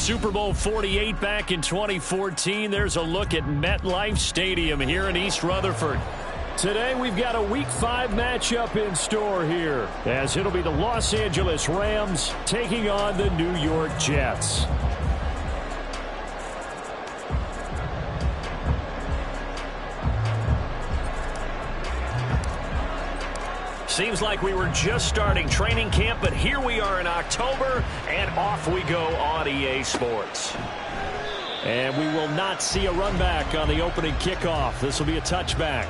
Super Bowl 48 back in 2014. There's a look at MetLife Stadium here in East Rutherford. Today we've got a Week 5 matchup in store here, as it'll be the Los Angeles Rams taking on the New York Jets. Seems like we were just starting training camp, but here we are in October, and off we go on EA Sports. And we will not see a run back on the opening kickoff. This will be a touchback.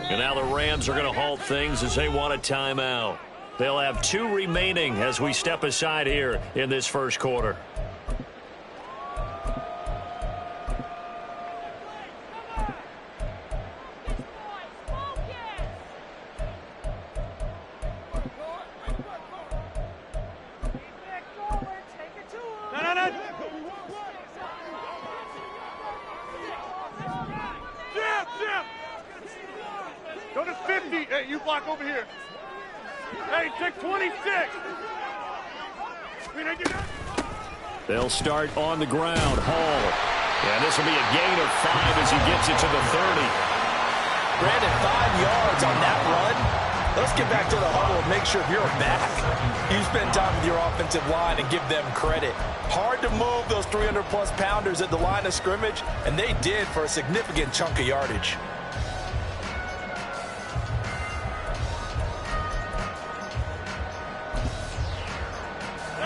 And now the Rams are going to halt things as they want a timeout. They'll have 2 remaining as we step aside here in this first quarter. Go to 50. Hey, you block over here. Hey, take 26. They'll start on the ground. Hall. And this will be a gain of 5 as he gets it to the 30. Brandon, 5 yards on that run. Let's get back to the huddle and make sure you're back. You spend time with your offensive line and give them credit. Hard to move those 300-plus pounders at the line of scrimmage, and they did for a significant chunk of yardage.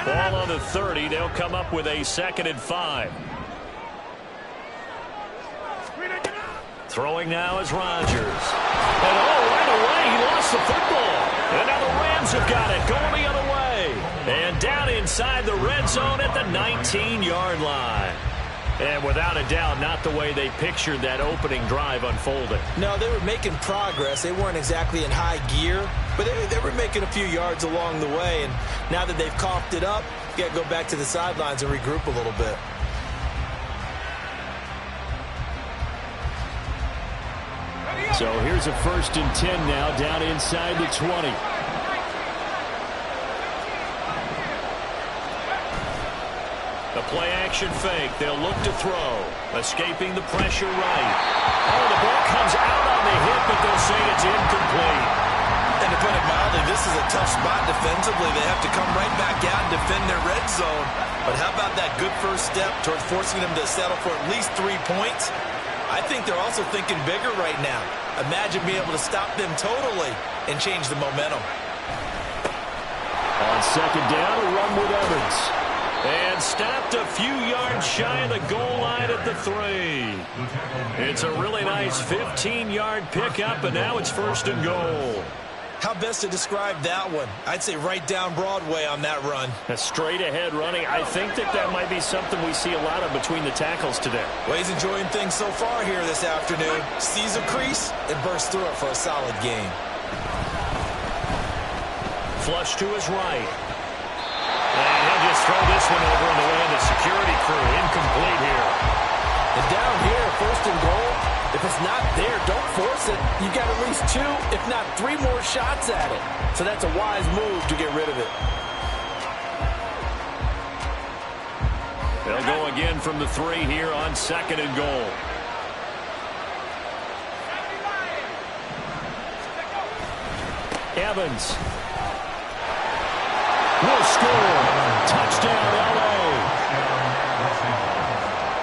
Ball on the 30. They'll come up with a 2nd and 5. Throwing now is Rodgers. And right away, he lost the football. And now the Rams have got it, going the other way. And down inside the red zone at the 19-yard line. And without a doubt, not the way they pictured that opening drive unfolding. No, they were making progress. They weren't exactly in high gear, but they were making a few yards along the way. And now that they've coughed it up, you got to go back to the sidelines and regroup a little bit. So here's a 1st and 10 now, down inside the 20. The play-action fake. They'll look to throw. Escaping the pressure right. Oh, the ball comes out on the hip, but they'll say it's incomplete. And to put it mildly, this is a tough spot defensively. They have to come right back out and defend their red zone. But how about that good first step towards forcing them to settle for at least 3 points? I think they're also thinking bigger right now. Imagine being able to stop them totally and change the momentum. On 2nd down, a run with Evans. And stopped a few yards shy of the goal line at the 3. It's a really nice 15-yard pickup, and now it's 1st and goal. How best to describe that one? I'd say right down Broadway on that run. A straight-ahead running. I think that might be something we see a lot of between the tackles today. Well, he's enjoying things so far here this afternoon. Sees a crease and bursts through it for a solid gain. Flush to his right. And he'll just throw this one over in the way of the security crew. Incomplete here. And down here, 1st and goal, if it's not there, don't force it. You got at least 2, if not 3 more shots at it. So that's a wise move to get rid of it. They'll go again from the 3 here on 2nd and goal. Evans will score. Touchdown, L.A.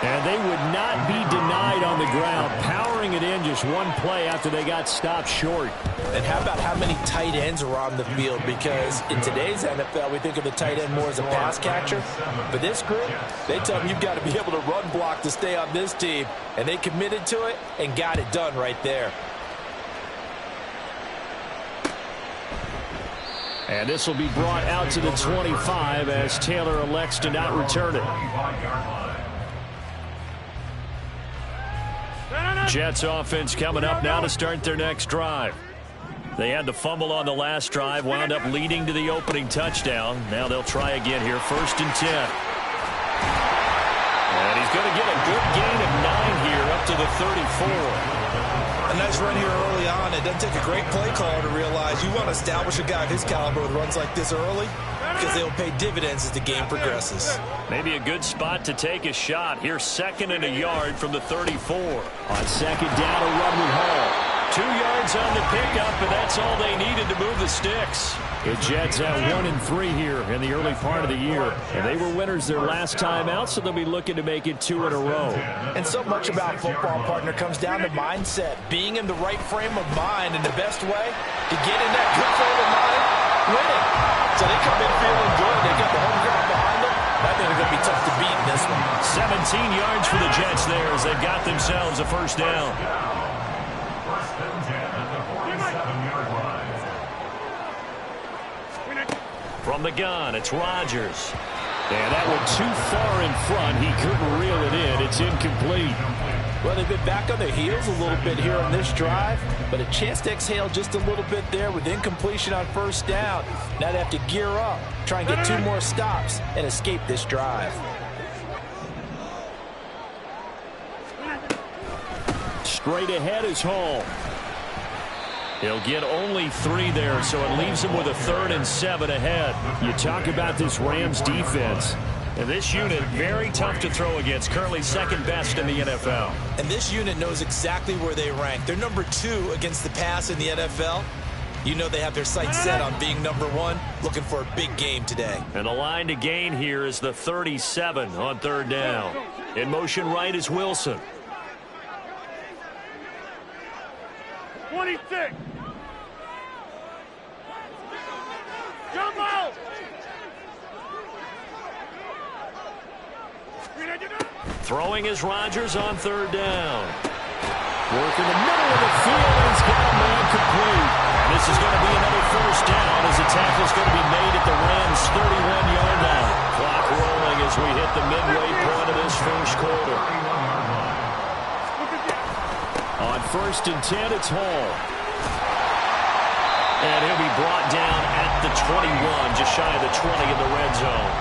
And they would not be denied on the ground, powering it in just one play after they got stopped short. And how about how many tight ends are on the field? Because in today's NFL, we think of the tight end more as a pass catcher. But this group, they tell them you've got to be able to run block to stay on this team. And they committed to it and got it done right there. And this will be brought out to the 25 as Taylor elects to not return it. Jets offense coming up now to start their next drive. They had the fumble on the last drive, wound up leading to the opening touchdown. Now they'll try again here, 1st and 10. And he's going to get a good gain of 9 here up to the 34. A nice run here early on. It doesn't take a great play caller to realize you want to establish a guy of his caliber with runs like this early because they'll pay dividends as the game progresses. Maybe a good spot to take a shot. Here's 2nd and a yard from the 34. On 2nd down, a run with Hall. 2 yards on the pickup, and that's all they needed to move the sticks. The Jets at 1-3 here in the early part of the year. And they were winners their last time out, so they'll be looking to make it 2 in a row. And so much about football, partner, comes down to mindset. Being in the right frame of mind, and the best way to get in that good frame of mind, winning. So they come in feeling good. They got the home ground behind them. I think they're going to be tough to beat in this one. 17 yards for the Jets there as they've got themselves a 1st down. From the gun, it's Rodgers. And that one too far in front. He couldn't reel it in. It's incomplete. Well, they've been back on their heels a little bit here on this drive, but a chance to exhale just a little bit there with incompletion on 1st down. Now they have to gear up, try and get 2 more stops, and escape this drive. Straight ahead is Hall. He'll get only 3 there, so it leaves him with a 3rd and 7 ahead. You talk about this Rams defense. And this unit, very tough to throw against, currently 2nd best in the NFL. And this unit knows exactly where they rank. They're number 2 against the pass in the NFL. You know they have their sights set on being number 1, looking for a big game today. And the line to gain here is the 37 on 3rd down. In motion right is Wilson. 26. Jump out. Throwing is Rodgers on 3rd down. Work in the middle of the field, and he's got a man complete. And this is going to be another 1st down as the tackle's going to be made at the Rams' 31-yard line. Clock rolling as we hit the midway point of this 1st quarter. On 1st and 10, it's Hall. And he'll be brought down at the 21, just shy of the 20 in the red zone.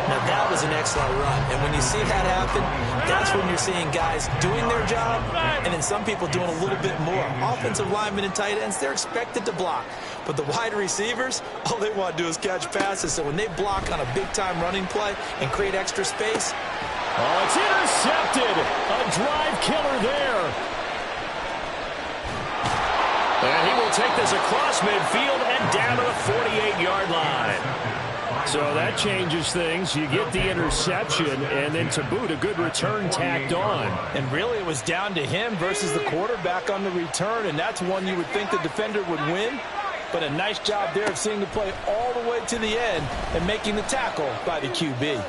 Now that was an excellent run, and when you see that happen, that's when you're seeing guys doing their job, and then some people doing a little bit more. Offensive linemen and tight ends, they're expected to block, but the wide receivers, all they want to do is catch passes. So when they block on a big-time running play and create extra space, oh, it's intercepted. A drive killer there. And he will take this across midfield and down to the 48-yard line. So that changes things. You get the interception, and then to boot, a good return tacked on. And really it was down to him versus the quarterback on the return, and that's one you would think the defender would win. But a nice job there of seeing the play all the way to the end and making the tackle by the QB.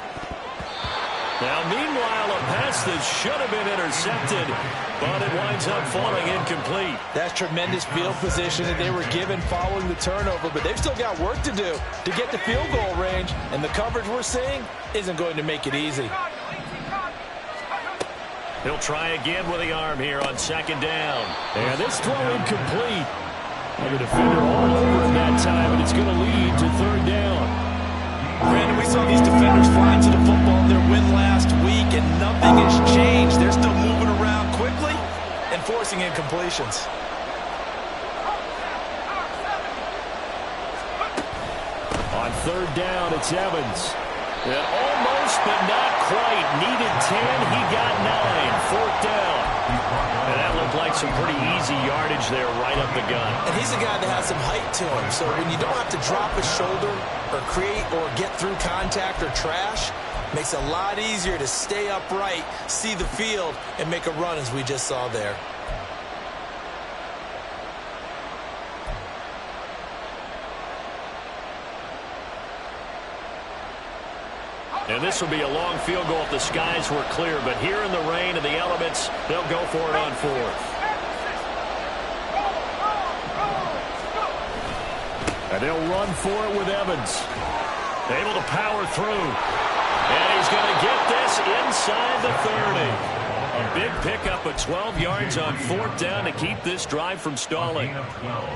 Now, meanwhile, a pass that should have been intercepted, but it winds up falling incomplete. That's tremendous field position that they were given following the turnover, but they've still got work to do to get to field goal range, and the coverage we're seeing isn't going to make it easy. He'll try again with the arm here on 2nd down. And this throw incomplete. And the defender all over him that time, and it's going to lead to 3rd down. Brandon, we saw these defenders flying to the football in their win last week, and nothing has changed. They're still moving around quickly and forcing incompletions. On 3rd down, it's Evans. And almost, but not quite. Needed 10, he got 9. 4th down. And that looked like some pretty easy yardage there right up the gun. And he's a guy that has some height to him, so when you don't have to drop a shoulder or create or get through contact or trash, makes it a lot easier to stay upright, see the field, and make a run as we just saw there. And this will be a long field goal if the skies were clear, but here in the rain and the elements, they'll go for it on 4th. And they'll run for it with Evans. Able to power through. And he's going to get this inside the 30. A big pickup of 12 yards on 4th down to keep this drive from stalling.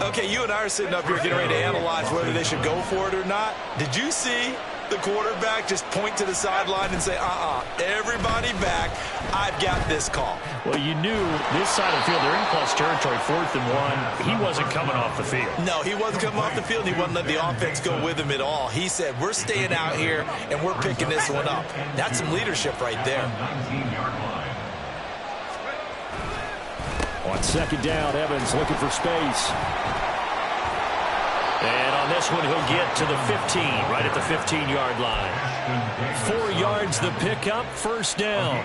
Okay, you and I are sitting up here getting ready to analyze whether they should go for it or not. Did you see the quarterback just point to the sideline and say, everybody back, I've got this call? Well, you knew this side of the field, they're in plus territory, 4th and 1. He wasn't coming off the field. No, he wasn't coming off the field. He wasn't letting the offense go with him at all. He said, we're staying out here, and we're picking this one up. That's some leadership right there. On 2nd down, Evans looking for space. And on this one, he'll get to the 15, right at the 15-yard line. 4 yards the pickup, 1st down.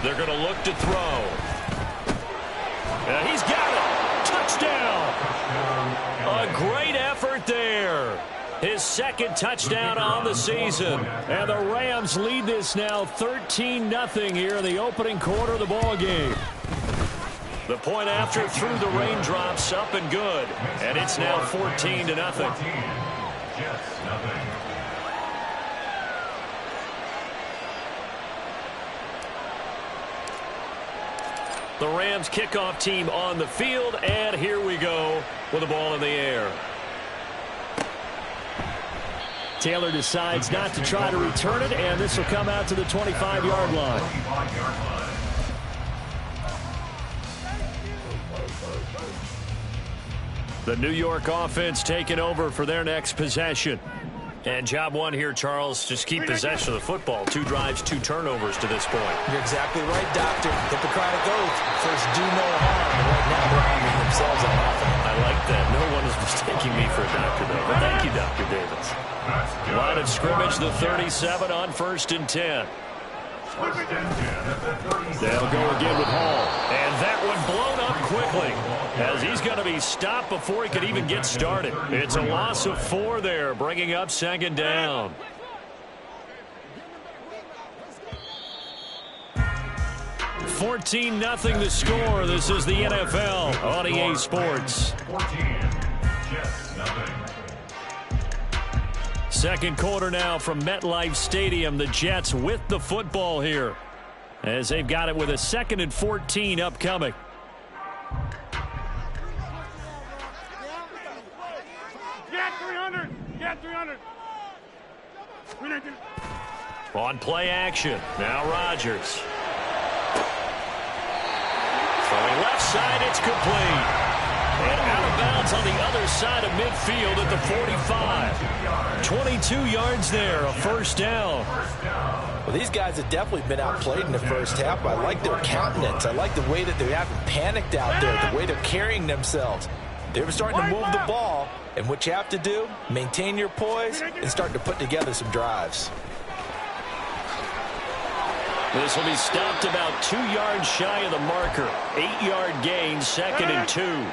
They're going to look to throw. He's got it. Touchdown. A great effort there. His 2nd touchdown on the season. And the Rams lead this now 13-0 here in the opening quarter of the ball game. The point after through the raindrops, up and good. And it's now 14-0. The Rams kickoff team on the field, and here we go with the ball in the air. Taylor decides not to try to return it, and this will come out to the 25-yard line. The New York offense taking over for their next possession. And job one here, Charles, just keep possession of the football. 2 drives, 2 turnovers to this point. You're exactly right, Doctor. Hippocratic oath. First, do no harm. And right now, they're harming themselves on offense. I like that. No one is mistaking me for a doctor, though. But thank you, Dr. Davis. Line of scrimmage, the 37 on 1st and 10. They'll go again with Hall. And that one blown up quickly as he's going to be stopped before he could even get started. It's a loss of 4 there, bringing up 2nd down. $14-0 the score. This is the NFL on EA Sports. 2nd quarter now from MetLife Stadium. The Jets with the football here as they've got it with a 2nd and 14 upcoming. Get 300. Get 300. On play action. Now Rodgers. Throwing left side, it's complete. And out of bounds on the other side of midfield at the 45. 22 yards there, a 1st down. Well, these guys have definitely been outplayed in the first half. I like their countenance. I like the way that they haven't panicked out there, the way they're carrying themselves. They're starting to move the ball, and what you have to do, maintain your poise and start to put together some drives. This will be stopped about 2 yards shy of the marker. 8-yard gain, 2nd and 2.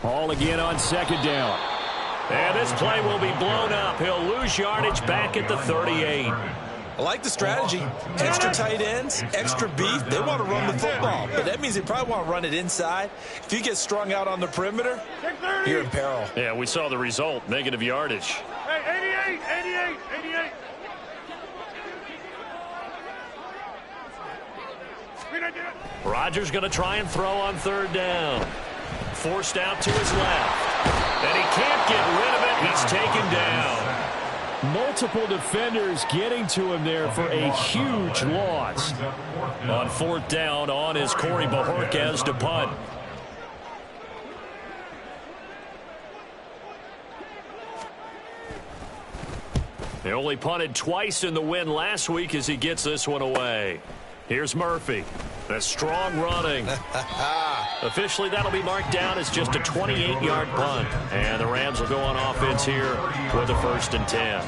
Hall again on 2nd down. And this play will be blown up. He'll lose yardage back at the 38. I like the strategy. Extra tight ends, extra beef. They want to run the football, but that means they probably want to run it inside. If you get strung out on the perimeter, you're in peril. Yeah, we saw the result. Negative yardage. Hey, 88. Rodgers going to try and throw on 3rd down. Forced out to his left. And he can't get rid of it. He's taken down. Multiple defenders getting to him there for a huge loss. On 4th down, on is Corey Bojorquez to punt. They only punted twice in the win last week as he gets this one away. Here's Murphy. The strong running. Officially, that'll be marked down as just a 28-yard punt. And the Rams will go on offense here with a 1st and 10.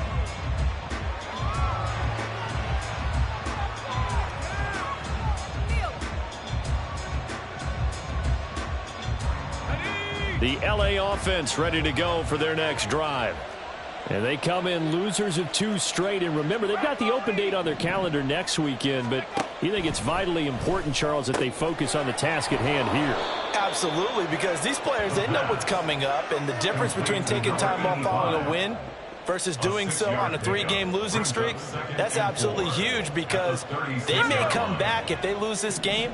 The LA offense ready to go for their next drive. And they come in losers of 2 straight. And remember, they've got the open date on their calendar next weekend. But you think it's vitally important, Charles, that they focus on the task at hand here? Absolutely, because these players, they know what's coming up. And the difference between taking time off following a win versus doing so on a 3-game losing streak, that's absolutely huge, because they may come back if they lose this game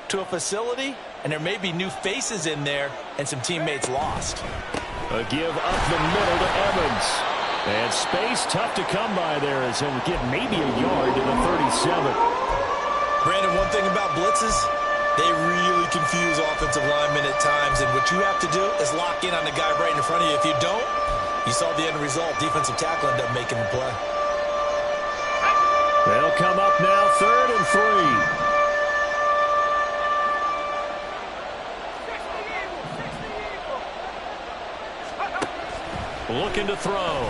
to a facility, and there may be new faces in there and some teammates lost. A give up the middle to Evans. And space tough to come by there as he'll get maybe a yard to the 37. Brandon, one thing about blitzes, they really confuse offensive linemen at times, and what you have to do is lock in on the guy right in front of you. If you don't, you saw the end result. Defensive tackle ended up making the play. They'll come up now 3rd and 3. Looking to throw.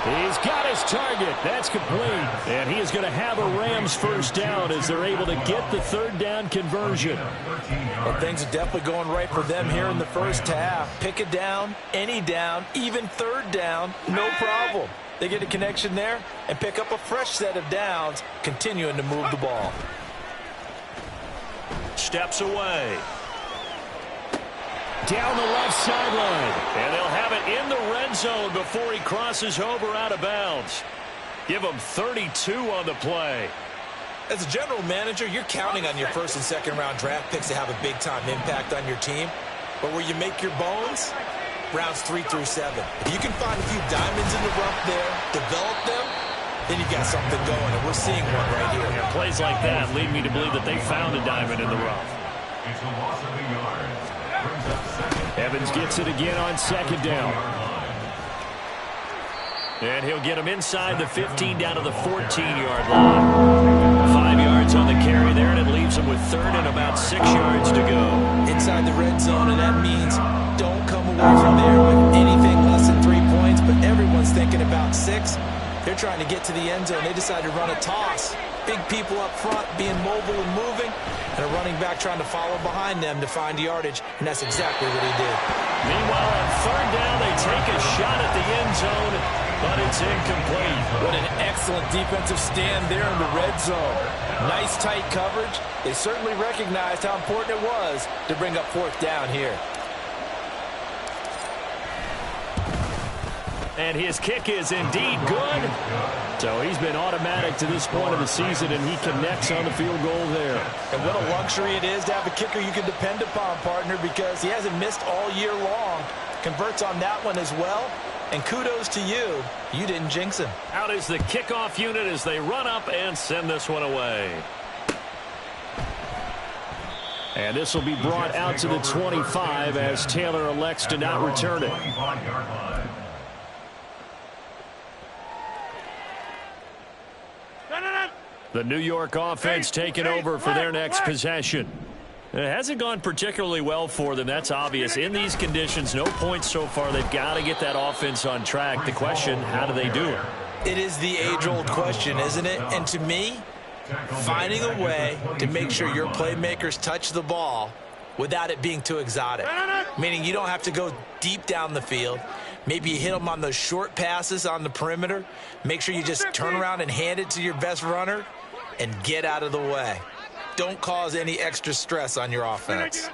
He's got his target. That's complete. And he is going to have a Rams first down as they're able to get the 3rd down conversion. Well, things are definitely going right for them here in the first half. Pick a down, any down, even 3rd down, no problem. They get a connection there and pick up a fresh set of downs, continuing to move the ball. Steps away. Down the left sideline. And they'll have it in the red zone before he crosses over out of bounds. Give him 32 on the play. As a general manager, you're counting on your 1st and 2nd round draft picks to have a big-time impact on your team. But where you make your bones, rounds 3 through 7. If you can find a few diamonds in the rough there, develop them, then you've got something going, and we're seeing one right here. And plays like that lead me to believe that they found a diamond in the rough. It's a loss of a yard. Evans gets it again on 2nd down. And he'll get him inside the 15 down to the 14-yard line. 5 yards on the carry there, and it leaves him with 3rd and about 6 yards to go. Inside the red zone, and that means don't come away from there with anything less than 3 points, but everyone's thinking about 6. They're trying to get to the end zone. They decide to run a toss. Big people up front being mobile and moving, and a running back trying to follow behind them to find yardage, and that's exactly what he did. Meanwhile, on 3rd down, they take a shot at the end zone, but it's incomplete. What an excellent defensive stand there in the red zone. Nice tight coverage. They certainly recognized how important it was to bring up 4th down here. And his kick is indeed good. So he's been automatic to this point of the season, and he connects on the field goal there. And what a luxury it is to have a kicker you can depend upon, partner, because he hasn't missed all year long. Converts on that one as well. And kudos to you. You didn't jinx him. Out is the kickoff unit as they run up and send this one away. And this will be brought out to the 25 as Taylor elects to not return it. The New York offense taking over for their next possession. It hasn't gone particularly well for them. That's obvious. In these conditions, no points so far. They've got to get that offense on track. The question, how do they do it? It is the age-old question, isn't it? And to me, finding a way to make sure your playmakers touch the ball without it being too exotic. Meaning you don't have to go deep down the field. Maybe you hit them on those short passes on the perimeter. Make sure you just turn around and hand it to your best runner and get out of the way. Don't cause any extra stress on your offense.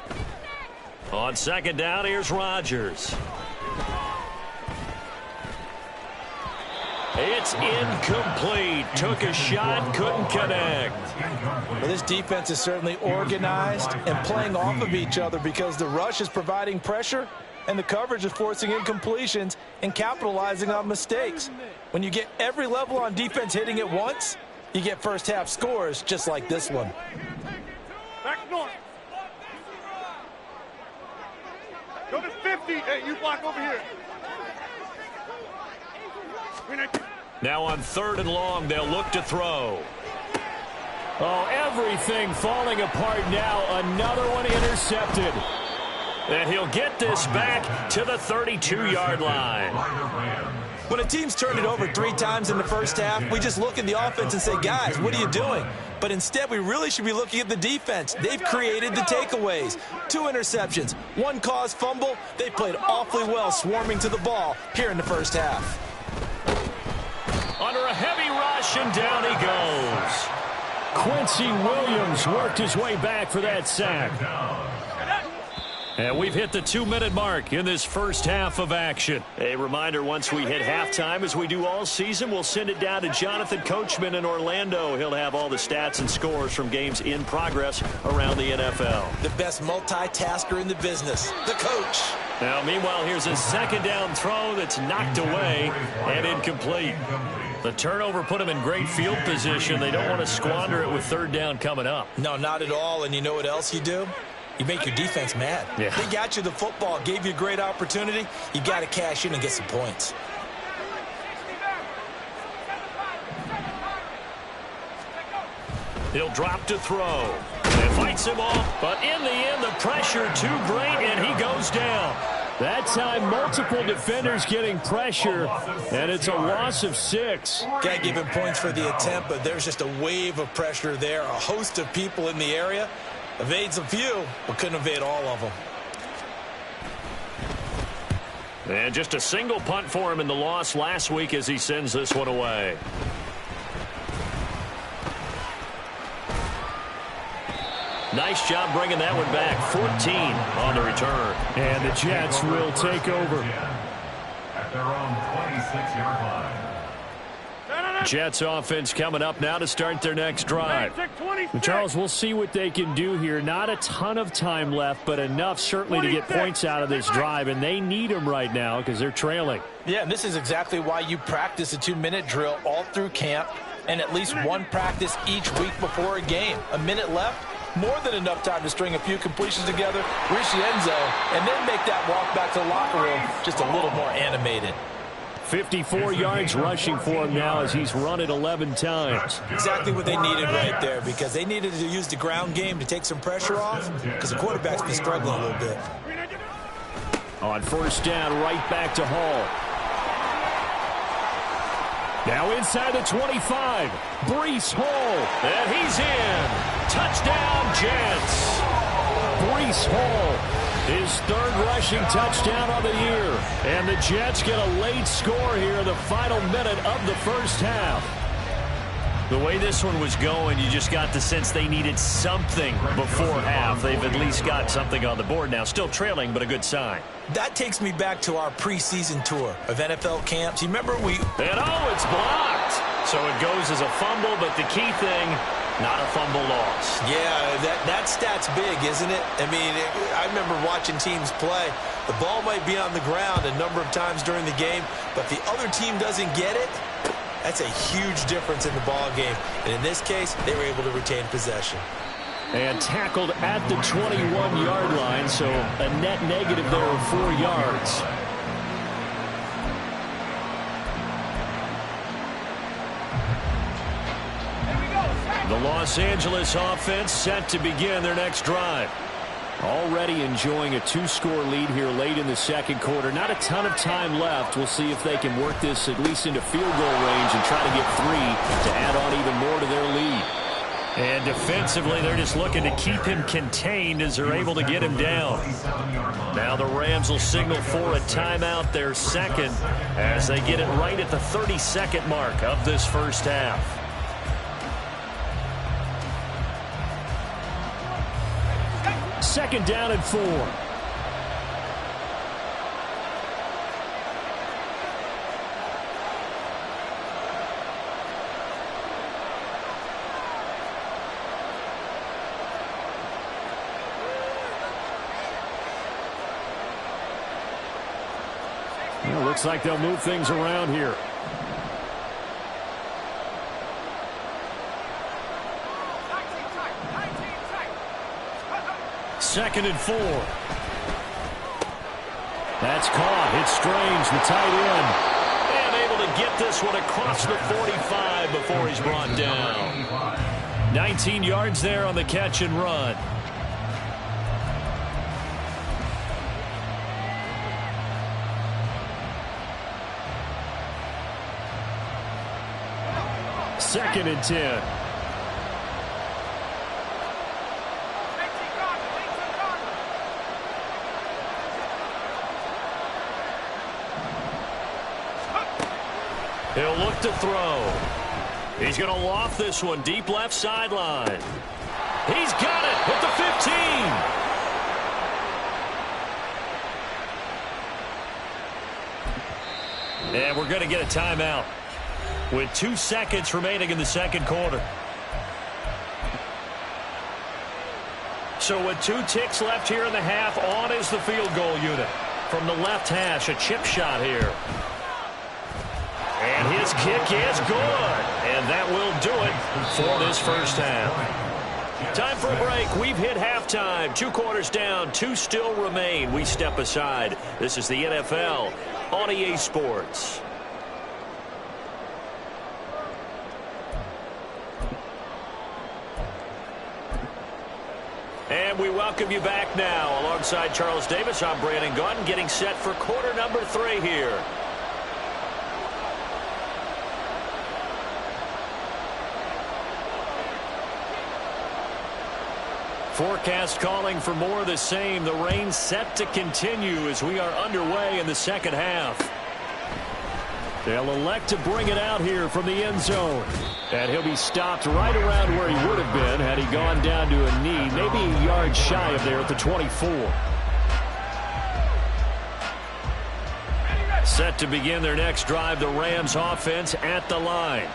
On 2nd down, here's Rodgers. It's incomplete. Took a shot, couldn't connect. Well, this defense is certainly organized and playing off of each other because the rush is providing pressure and the coverage is forcing incompletions and capitalizing on mistakes. When you get every level on defense hitting at once, you get first half scores just like this one. Back north. Go to 50. Hey, you block over here. Now on 3rd and long, they'll look to throw. Oh, everything falling apart now. Another one intercepted. And he'll get this back to the 32-yard line. When a team's turned it over 3 times in the first half, we just look at the offense and say, guys, what are you doing? But instead, we really should be looking at the defense. They've created the takeaways. 2 interceptions, 1 caused fumble. They played awfully well swarming to the ball here in the first half. Under a heavy rush, and down he goes. Quincy Williams worked his way back for that sack. And we've hit the 2-minute mark in this first half of action. A reminder, once we hit halftime, as we do all season, we'll send it down to Jonathan Coachman in Orlando. He'll have all the stats and scores from games in progress around the NFL. The best multitasker in the business, the coach. Now, meanwhile, here's a second down throw that's knocked away and incomplete. The turnover put them in great field position. They don't want to squander it with 3rd down coming up. No, not at all. And you know what else you do? You make your defense mad. Yeah. They got you the football, gave you a great opportunity. You got to cash in and get some points. He'll drop to throw. And fights him off, but in the end, the pressure too great, and he goes down. That time, multiple defenders getting pressure, and it's a loss of 6. Got to give him points for the attempt, but there's just a wave of pressure there. A host of people in the area. Evades a few, but couldn't evade all of them. And just a single punt for him in the loss last week as he sends this one away. Nice job bringing that one back. 14 on the return. And the Jets will take over. At their own 26-yard line. Jets offense coming up now to start their next drive. Charles, we'll see what they can do here. Not a ton of time left, but enough certainly to get points out of this drive, and they need them right now because they're trailing. Yeah, and this is exactly why you practice a 2-minute drill all through camp and at least 1 practice each week before a game. A minute left, more than enough time to string a few completions together, reach the end zone, and then make that walk back to the locker room just a little more animated. 54 yards rushing for him now as he's run it 11 times. Exactly what they needed right there, because they needed to use the ground game to take some pressure off, because the quarterback's been struggling a little bit. On 1st down, right back to Hall. Now inside the 25, Breece Hall, and he's in. Touchdown, Jets. Breece Hall, his 3rd rushing touchdown of the year. And the Jets get a late score here in the final minute of the first half. The way this one was going, you just got the sense they needed something before half. They've at least got something on the board now. Still trailing, but a good sign. That takes me back to our preseason tour of NFL camps. You remember we... And it's blocked. So it goes as a fumble, but the key thing, not a fumble loss. Yeah, that stat's big, isn't it? I mean, I remember watching teams play. The ball might be on the ground a number of times during the game, but the other team doesn't get it. That's a huge difference in the ball game. And in this case, they were able to retain possession. And tackled at the 21-yard line, so a net negative there of 4 yards. The Los Angeles offense set to begin their next drive. Already enjoying a 2-score lead here late in the second quarter. Not a ton of time left. We'll see if they can work this at least into field goal range and try to get 3 to add on even more to their lead. And defensively, they're just looking to keep him contained as they're able to get him down. Now the Rams will signal for a timeout, their second, as they get it right at the 32nd mark of this first half. Second down and 4. Well, looks like they'll move things around here. Second and 4. That's caught. It's Strange, the tight end. And able to get this one across the 45 before he's brought down. 19 yards there on the catch and run. 2nd and 10. He'll look to throw. He's going to loft this one deep left sideline. He's got it at the 15. And we're going to get a timeout with 2 seconds remaining in the second quarter. So with 2 ticks left here in the half, on is the field goal unit. From the left hash, a chip shot here. And his kick is good. And that will do it for this first half. Time for a break. We've hit halftime. 2 quarters down. 2 still remain. We step aside. This is the NFL on EA Sports. And we welcome you back now. Alongside Charles Davis, I'm Brandon Gunn, getting set for quarter number 3 here. Forecast calling for more of the same. The rain set to continue as we are underway in the second half. They'll elect to bring it out here from the end zone. And he'll be stopped right around where he would have been had he gone down to a knee, maybe a yard shy of there at the 24. Set to begin their next drive, the Rams offense at the line.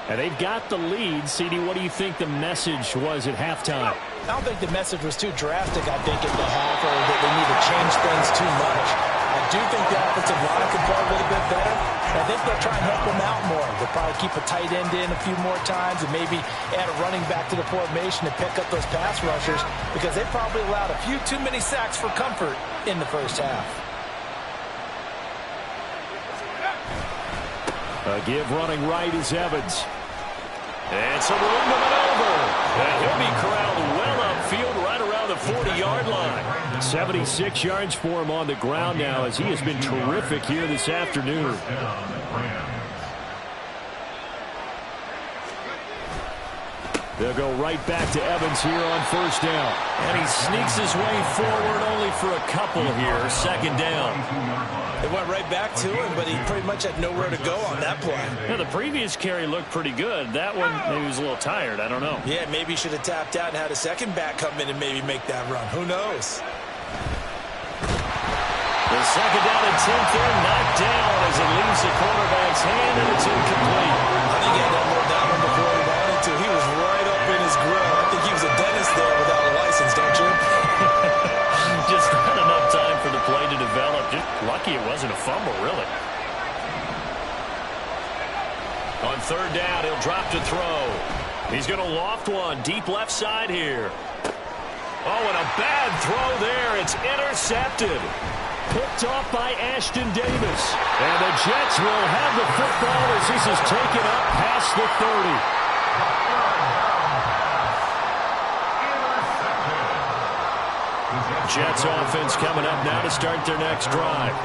And they've got the lead. CD, what do you think the message was at halftime? I don't think the message was too drastic, I think, at the half, or that they need to change things too much. I do think the offensive line can play a little bit better. I think they'll try and help them out more. They'll probably keep a tight end in a few more times and maybe add a running back to the formation to pick up those pass rushers, because they probably allowed a few too many sacks for comfort in the first half. A give running right is Evans. And some room to maneuver. And he'll be corralled well upfield right around the 40-yard line. 76 yards for him on the ground now, as he has been terrific here this afternoon. They'll go right back to Evans here on first down. And he sneaks his way forward only for a couple here. Second down. It went right back to him, but he pretty much had nowhere to go on that play. Yeah, the previous carry looked pretty good. That one, maybe he was a little tired. I don't know. Yeah, maybe he should have tapped out and had a second back come in and maybe make that run. Who knows? The second down and 10 there, knocked down as it leaves the quarterback's hand, and it's incomplete. I think he had that more down on before he wanted to. He was right up in his grill. I think he was a dentist there without a license, don't you? Just not enough time for the play to develop. Just lucky it wasn't a fumble, really. On third down, he'll drop to throw. He's going to loft one deep left side here. Oh, and a bad throw there. It's intercepted. Picked off by Ashton Davis. And the Jets will have the football as this is taken up past the 30. Jets offense coming up now to start their next drive.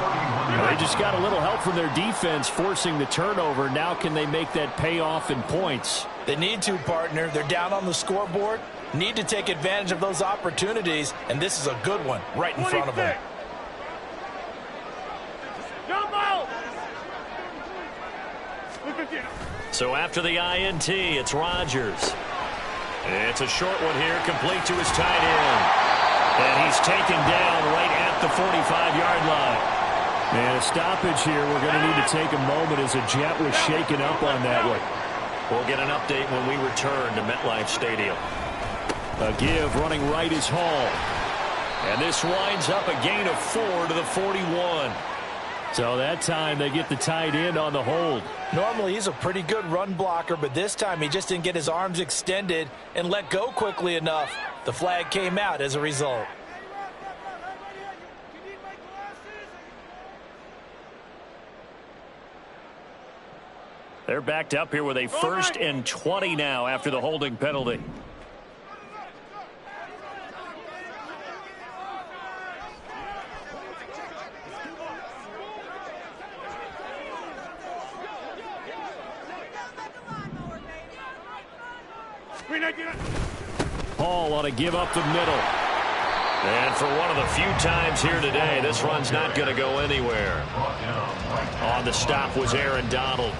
They just got a little help from their defense forcing the turnover. Now can they make that pay off in points? They need to, partner. They're down on the scoreboard. Need to take advantage of those opportunities, and this is a good one right in front of them. So after the INT, it's Rodgers. It's a short one here, complete to his tight end. And he's taken down right at the 45-yard line. And a stoppage here. We're going to need to take a moment as a Jet was shaken up on that one. We'll get an update when we return to MetLife Stadium. A give running right is Hall. And this winds up a gain of 4 to the 41. So that time they get the tight end on the hold. Normally he's a pretty good run blocker, but this time he just didn't get his arms extended and let go quickly enough. The flag came out as a result. They're backed up here with a 1st and 20 now after the holding penalty. call on a give up the middle. And for one of the few times here today, this run's not going to go anywhere. On the stop was Aaron Donald.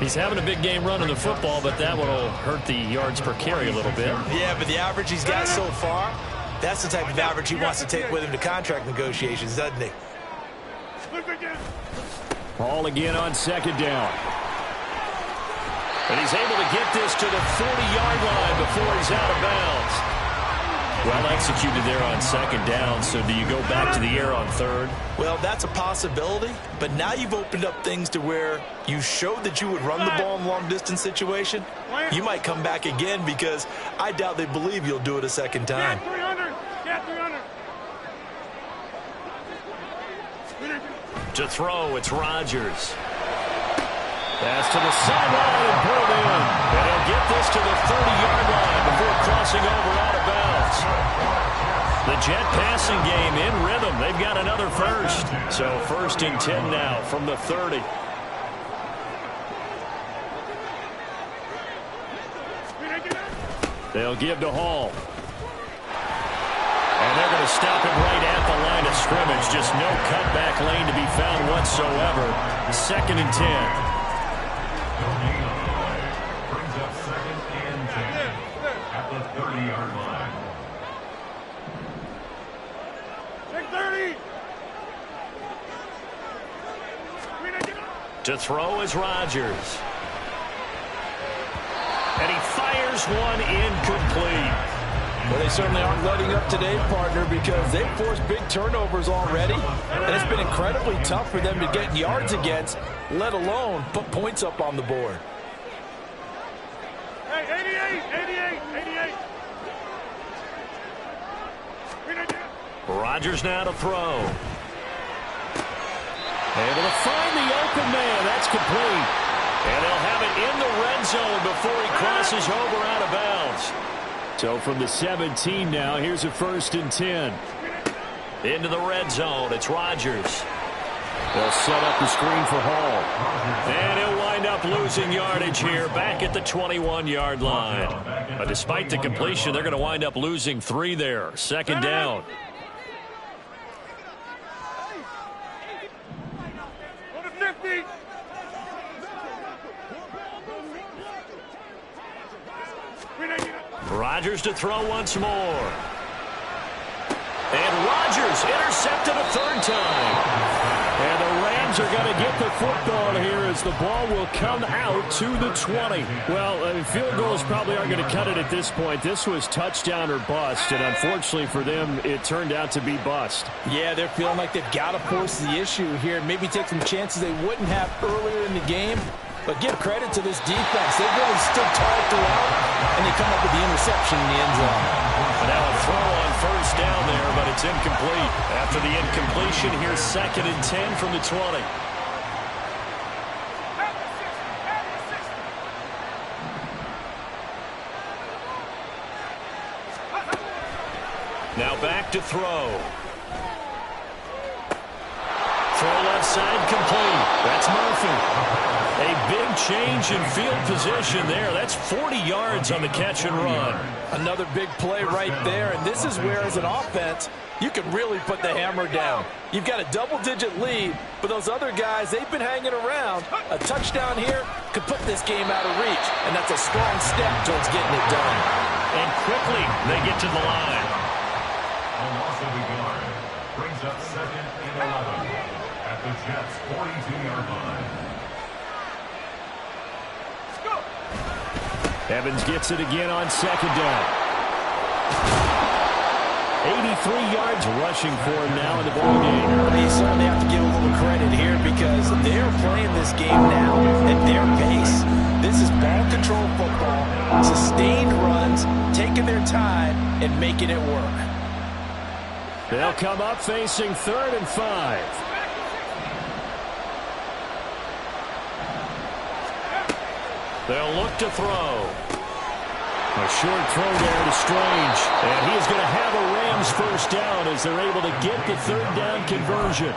He's having a big game running the football, but that one will hurt the yards per carry a little bit. Yeah, but the average he's got so far, that's the type of average he wants to take with him to contract negotiations, doesn't he? Ball again on second down. And he's able to get this to the 40-yard line before he's out of bounds. Well executed there on second down, so do you go back to the air on third? Well, that's a possibility, but now you've opened up things to where you showed that you would run the ball in a long-distance situation. You might come back again because I doubt they believe you'll do it a second time. To throw, it's Rodgers. Pass to the sideline and pulled in. And he'll get this to the 30-yard line before crossing over out of bounds. The Jet passing game in rhythm. They've got another first. So 1st and 10 now from the 30. They'll give to Hall. And they're going to stop him right at the line of scrimmage. Just no cutback lane to be found whatsoever. 2nd and 10. Brings up 2nd and 10 at the 30-yard line. Take 30. To throw is Rodgers. And he fires one incomplete. Well, they certainly aren't letting up today, partner, because they've forced big turnovers already, and it's been incredibly tough for them to get yards against, let alone put points up on the board. Hey, 88. Rodgers now to throw. Able to find the open man. That's complete. And they'll have it in the red zone before he crosses over out of bounds. So from the 17 now, here's a 1st and 10. Into the red zone, it's Rodgers. They'll set up the screen for Hall. And he'll wind up losing yardage here back at the 21-yard line. But despite the completion, they're going to wind up losing 3 there. 2nd down. Go to 50. Rodgers to throw once more. And Rodgers intercepted a 3rd time. And the Rams are going to get the football here as the ball will come out to the 20. Well, field goals probably aren't going to cut it at this point. This was touchdown or bust, and unfortunately for them, it turned out to be bust. Yeah, they're feeling like they've got to force the issue here, maybe take some chances they wouldn't have earlier in the game. But give credit to this defense. They've really stood tall throughout, and they come up with the interception in the end zone. And now a throw on 1st down there, but it's incomplete. After the incompletion, here's 2nd and 10 from the 20. Now back to throw. Throw left side complete. That's Murphy. A big change in field position there. That's 40 yards on the catch and run. Another big play right there, and this is where, as an offense, you can really put the hammer down. You've got a double-digit lead, but those other guys, they've been hanging around. A touchdown here could put this game out of reach, and that's a strong step towards getting it done. And quickly, they get to the line. A loss of a yard. Brings up 2nd and 11 at the Jets' 42-yard line. Evans gets it again on 2nd down. 83 yards rushing for him now in the ball game. You certainly have to give a little credit here because they're playing this game now at their pace. This is ball control football, sustained runs, taking their time, and making it work. They'll come up facing 3rd and 5. They'll look to throw. A short throw there to Strange. And he is going to have a Rams 1st down as they're able to get the 3rd down conversion.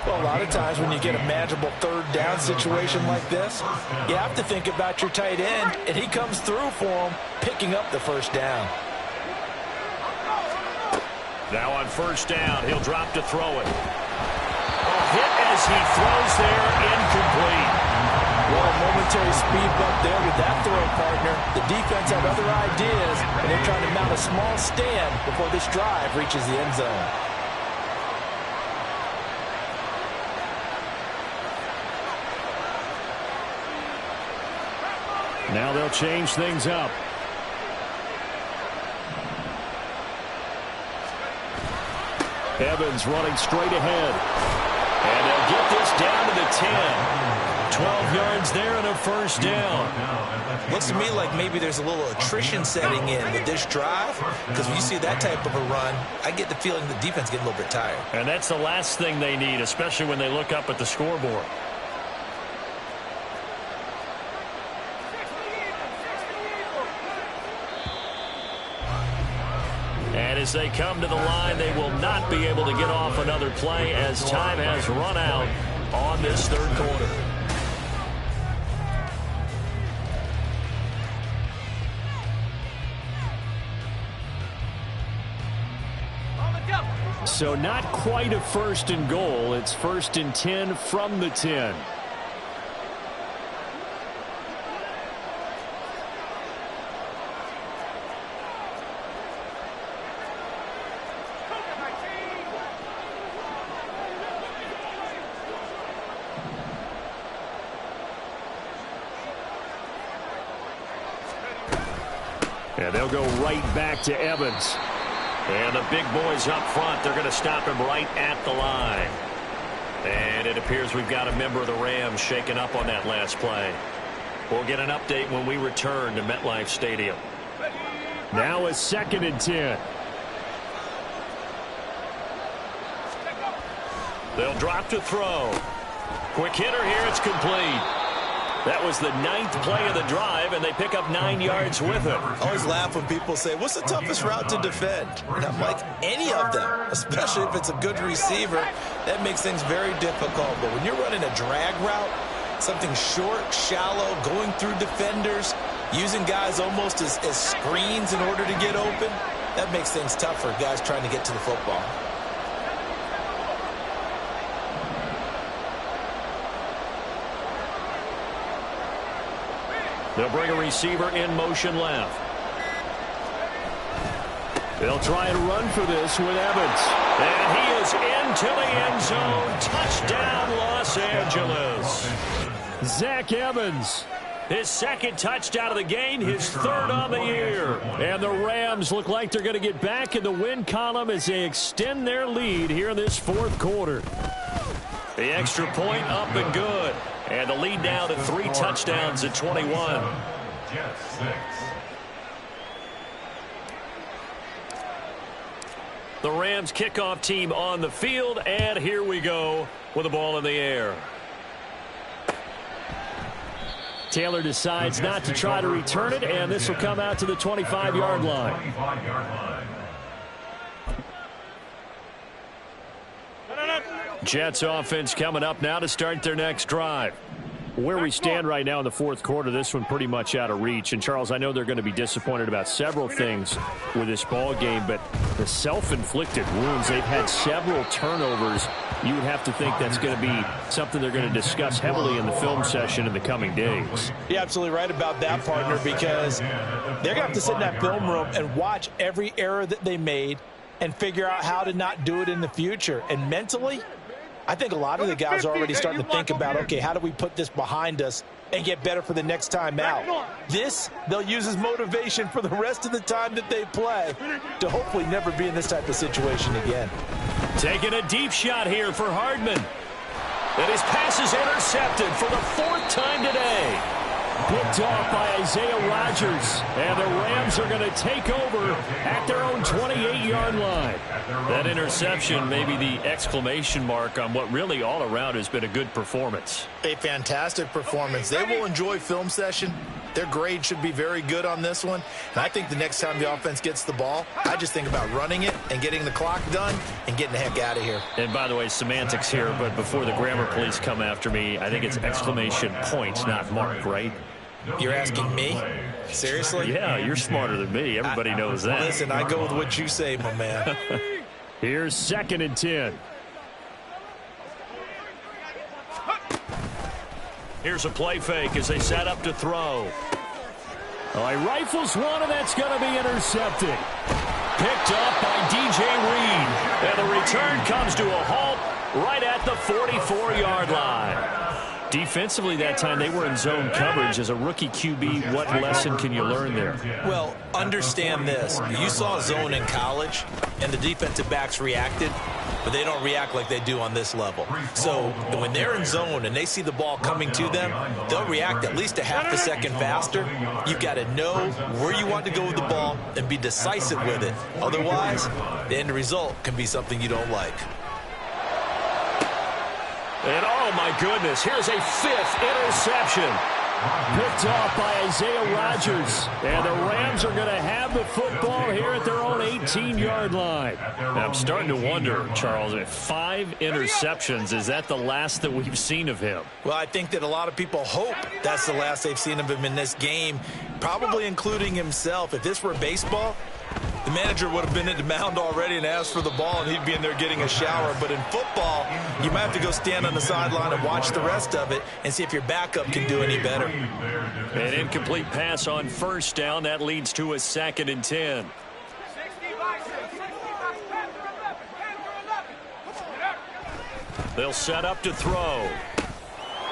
Well, a lot of times when you get a manageable 3rd down situation like this, you have to think about your tight end, and he comes through for him, picking up the 1st down. Now on first down, he'll drop to throw it. Hit as he throws there, incomplete. Well, a momentary speed bump there with that throw, partner. The defense had other ideas, and they're trying to mount a small stand before this drive reaches the end zone. Now they'll change things up. Evans running straight ahead. And they'll get this down to the 10. 12 yards there and a first down. Looks to me like maybe there's a little attrition setting in with this drive, because when you see that type of a run, I get the feeling the defense getting a little bit tired. And that's the last thing they need, especially when they look up at the scoreboard. And as they come to the line, they will not be able to get off another play as time has run out on this third quarter. So not quite a first and goal. It's first and 10 from the 10. And they'll go right back to Evans. And the big boys up front, they're going to stop him right at the line. And it appears we've got a member of the Rams shaken up on that last play. We'll get an update when we return to MetLife Stadium. Now a second and 10. They'll drop to throw. Quick hitter here, it's complete. That was the 9th play of the drive, and they pick up 9 yards with it. I always laugh when people say, what's the toughest route to defend? And I'm like, any of them, especially if it's a good receiver, that makes things very difficult. But when you're running a drag route, something short, shallow, going through defenders, using guys almost as screens in order to get open, that makes things tough for guys trying to get to the football. They'll bring a receiver in motion left. They'll try and run for this with Evans. And he is into the end zone. Touchdown, Los Angeles. Zach Evans. His second touchdown of the game, his third on the year. And the Rams look like they're going to get back in the win column as they extend their lead here in this fourth quarter. The extra point up and good. And the lead now to 3 touchdowns at 21. Jets 6. The Rams kickoff team on the field, and here we go with the ball in the air. Taylor decides not to try to return it, and this will come out to the 25-yard line. Jets offense coming up now to start their next drive. Where we stand right now in the fourth quarter, this one pretty much out of reach. And, Charles, I know they're going to be disappointed about several things with this ball game, but the self-inflicted wounds, they've had several turnovers. You would have to think that's going to be something they're going to discuss heavily in the film session in the coming days. You're absolutely right about that, partner, because they're going to have to sit in that film room and watch every error that they made and figure out how to not do it in the future. And mentally, I think a lot of the guys are already starting to think about, okay, how do we put this behind us and get better for the next time out? This, they'll use as motivation for the rest of the time that they play to hopefully never be in this type of situation again. Taking a deep shot here for Hardman. And his pass is intercepted for the 4th time today. Picked off by Isaiah Rodgers. And the Rams are going to take over at their own 28-yard line. That interception may be the exclamation mark on what really all around has been a good performance. A fantastic performance. They will enjoy film session. Their grade should be very good on this one. And I think the next time the offense gets the ball, I just think about running it and getting the clock done and getting the heck out of here. And by the way, semantics here, but before the grammar police come after me, I think it's exclamation point, not mark, right? You're asking me? Seriously? Yeah, you're smarter than me. Everybody knows that. Listen, I go with what you say, my man. Here's 2nd and 10. Here's a play fake as they set up to throw. Oh, he rifles one, and that's going to be intercepted. Picked up by D.J. Reed. And the return comes to a halt right at the 44-yard line. Defensively that time, they were in zone coverage. As a rookie QB, what lesson can you learn there? Well, understand this. You saw zone in college, and the defensive backs reacted, but they don't react like they do on this level. So when they're in zone and they see the ball coming to them, they'll react at least a half a second faster. You've got to know where you want to go with the ball and be decisive with it. Otherwise, the end result can be something you don't like. And, oh, my goodness, here's a 5th interception. Picked off by Isaiah Rodgers. And the Rams are going to have the football here at their own 18-yard line. Now, I'm starting to wonder, Charles, if 5 interceptions, is that the last that we've seen of him? Well, I think that a lot of people hope that's the last they've seen of him in this game, probably including himself. If this were baseball, the manager would have been at the mound already and asked for the ball, and he'd be in there getting a shower. But in football, you might have to go stand on the sideline and watch the rest of it and see if your backup can do any better. An incomplete pass on 1st down. That leads to a 2nd and 10. They'll set up to throw.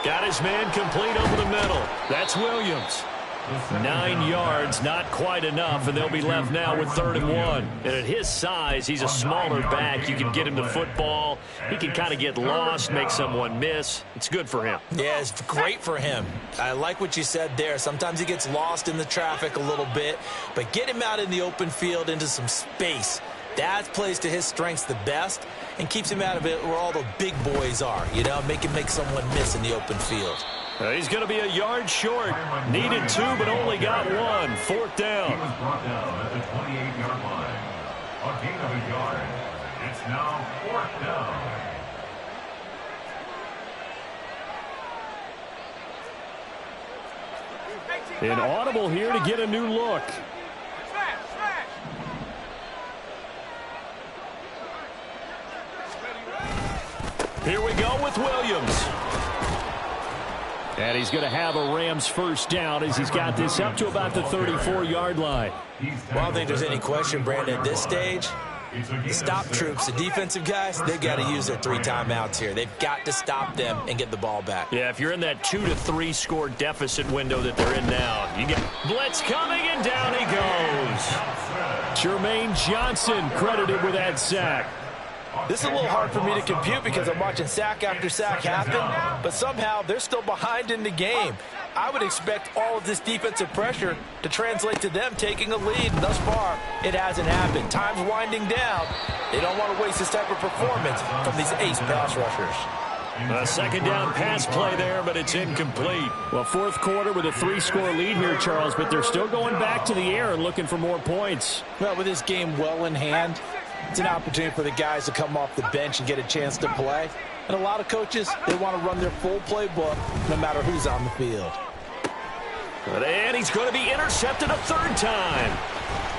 Got his man complete over the middle. That's Williams. 9 yards, not quite enough, and they'll be left now with 3rd and 1. And at his size, he's a smaller back. You can get him the football. He can kind of get lost, make someone miss. It's good for him. Yeah, it's great for him. I like what you said there. Sometimes he gets lost in the traffic a little bit, but get him out in the open field into some space. That plays to his strengths the best and keeps him out of it where all the big boys are, you know, make someone miss in the open field. He's going to be a yard short. Needed 2, but only got 1. 4th down. He was brought down at the 28-yard line. A gain of a yard. It's now 4th down. An audible here to get a new look. Here we go with Williams. And he's going to have a Rams 1st down as he's got this up to about the 34-yard line. Well, I don't think there's any question, Brandon, at this stage, the stop troops, the defensive guys, they've got to use their 3 timeouts here. They've got to stop them and get the ball back. Yeah, if you're in that 2 to 3 score deficit window that they're in now, you get blitz coming, and down he goes. Jermaine Johnson credited with that sack. This is a little hard for me to compute because I'm watching sack after sack happen, but somehow they're still behind in the game. I would expect all of this defensive pressure to translate to them taking a lead. Thus far, it hasn't happened. Time's winding down. They don't want to waste this type of performance from these ace pass rushers. A 2nd down pass play there, but it's incomplete. Well, 4th quarter with a 3-score lead here, Charles, but they're still going back to the air and looking for more points. Well, with this game well in hand, it's an opportunity for the guys to come off the bench and get a chance to play. And a lot of coaches, they want to run their full playbook no matter who's on the field. And he's going to be intercepted a 3rd time.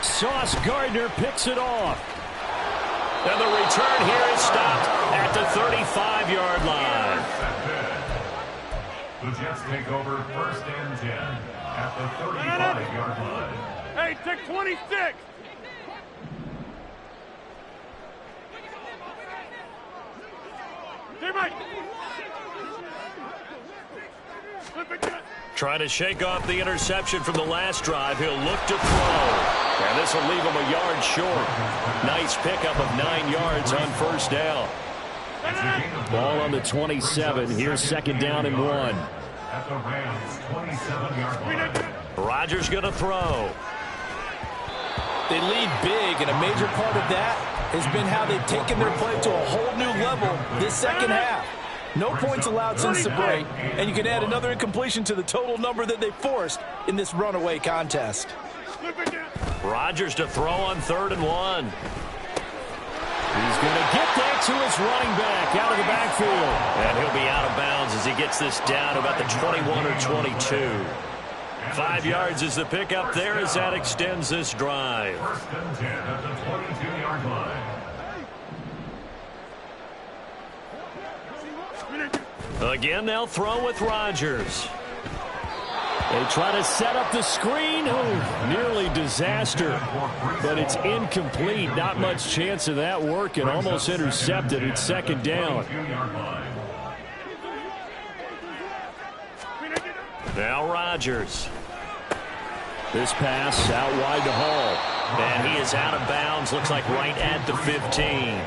Sauce Gardner picks it off. And the return here is stopped at the 35-yard line. The Jets take over 1st and 10 at the 35-yard line. Hey, take 26. Trying to shake off the interception from the last drive. He'll look to throw. And this will leave him a yard short. Nice pickup of 9 yards on 1st down. Ball on the 27. Here's 2nd down and 1. At the Rams' 27-yard line. Rodgers going to throw. They lead big, and a major part of that has been how they've taken their play to a whole new level this 2nd half. No points allowed since the break, and you can add another incompletion to the total number that they forced in this runaway contest. Rodgers to throw on 3rd and 1. He's going to get that to his running back out of the backfield. And he'll be out of bounds as he gets this down about the 21 or 22. 5 yards is the pickup there as that extends this drive. 1st and 10 at the 22-yard line. Again, they'll throw with Rodgers. They try to set up the screen. Oh, nearly disaster. But it's incomplete. Not much chance of that working. Almost intercepted. It's second down. Now Rodgers. This pass out wide to Hall. And he is out of bounds. Looks like right at the 15.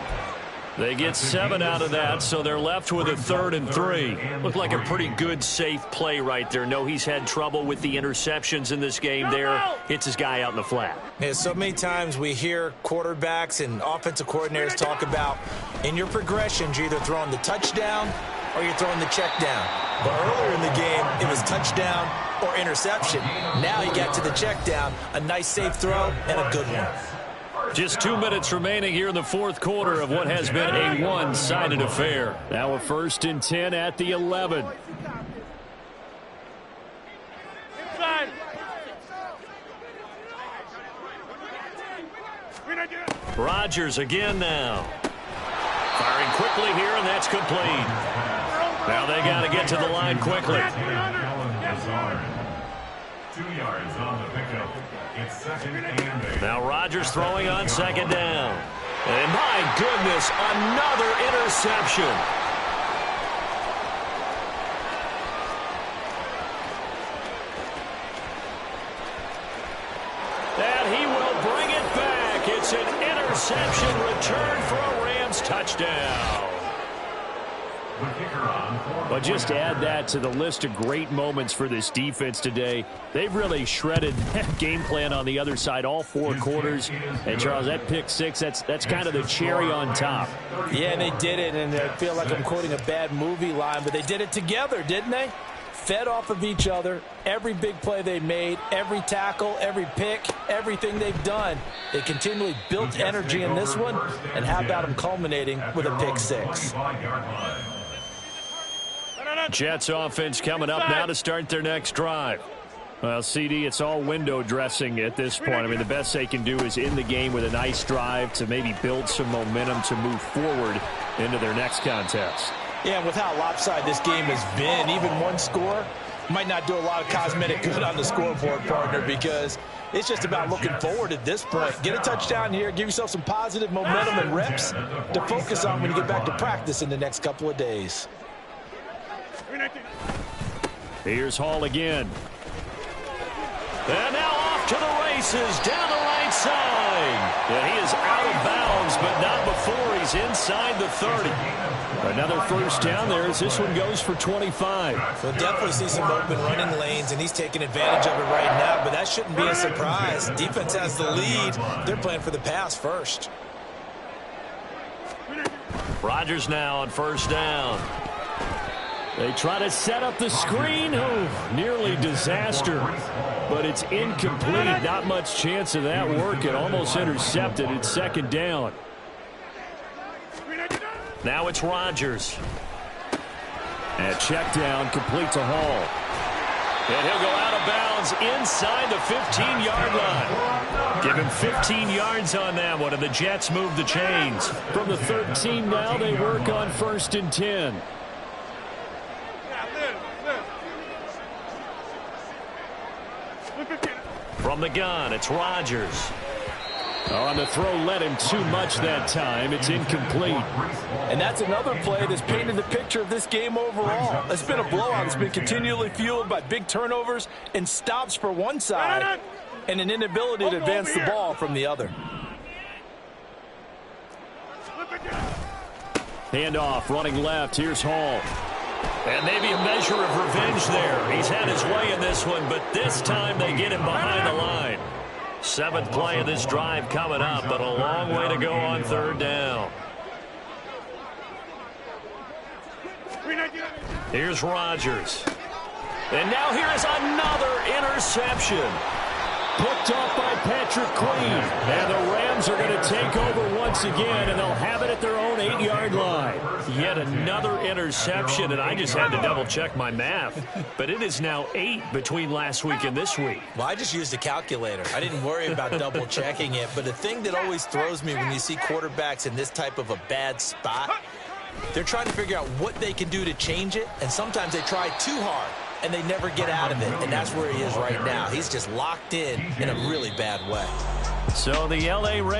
They get 7 out of that, so they're left with a 3rd and 3. Looked like a pretty good, safe play right there. No, he's had trouble with the interceptions in this game there. Hits his guy out in the flat. Yeah, so many times we hear quarterbacks and offensive coordinators talk about in your progressions, you're either throwing the touchdown or you're throwing the check down. But earlier in the game, it was touchdown or interception. Now you got to the check down, a nice safe throw, and a good one. Just 2 minutes remaining here in the fourth quarter of what has been a one-sided affair. Now a 1st and 10 at the 11. Inside. Rodgers again now. Firing quickly here, and that's complete. Now they got to get to the line quickly. 2 yards on the pickup. It's 2nd and 8. Now Rodgers throwing on 2nd down. And my goodness, another interception. And he will bring it back. It's an interception return for a Rams touchdown. But just add that to the list of great moments for this defense today. They've really shredded that game plan on the other side all 4 quarters. And, Charles, that pick 6, that's kind of the cherry on top. Yeah, they did it, and I feel like I'm quoting a bad movie line, but they did it together, didn't they? Fed off of each other, every big play they made, every tackle, every pick, everything they've done. They continually built energy in this one, and how about them culminating with a pick 6? Jets offense coming up now to start their next drive. Well, CD, it's all window dressing at this point. I mean, the best they can do is in the game with a nice drive to maybe build some momentum to move forward into their next contest. Yeah, and with how lopsided this game has been, even one score might not do a lot of cosmetic good on the scoreboard, partner, because it's just about looking forward at this point. Get a touchdown here, give yourself some positive momentum and reps to focus on when you get back to practice in the next couple of days. Here's Hall again. And now off to the races down the right side. And he is out of bounds, but not before he's inside the 30. Another 1st down there as this one goes for 25. We'll definitely see some open running lanes, and he's taking advantage of it right now, but that shouldn't be a surprise. Defense has the lead. They're playing for the pass first. Rodgers now on 1st down. They try to set up the screen. Oh, nearly disaster. But it's incomplete. Not much chance of that working. Almost intercepted. It's 2nd down. Now it's Rodgers. And check down, complete to Hall. And he'll go out of bounds inside the 15-yard line. Give him 15 yards on that one, and the Jets move the chains. From the 13 now, they work on 1st and 10. From the gun, it's Rodgers. On the throw, led him too much that time. It's incomplete. And that's another play that's painted the picture of this game overall. It's been a blowout. It's been continually fueled by big turnovers and stops for one side and an inability to advance the ball from the other. Handoff, running left. Here's Hall. And maybe a measure of revenge there. He's had his way in this one, but this time they get him behind the line. 7th play of this drive coming up, but a long way to go on 3rd down. Here's Rodgers. And now here is another interception. Picked off by Patrick Queen. And the Rams are going to take over once again, and they'll have it at their own 8-yard line. Yet another interception, and I just had to double-check my math. But it is now 8 between last week and this week. Well, I just used a calculator. I didn't worry about double-checking it. But the thing that always throws me when you see quarterbacks in this type of a bad spot They're trying to figure out what they can do to change it, and sometimes they try too hard, and they never get out of it, and that's where he is right now. He's just locked in a really bad way. So the L.A. Rams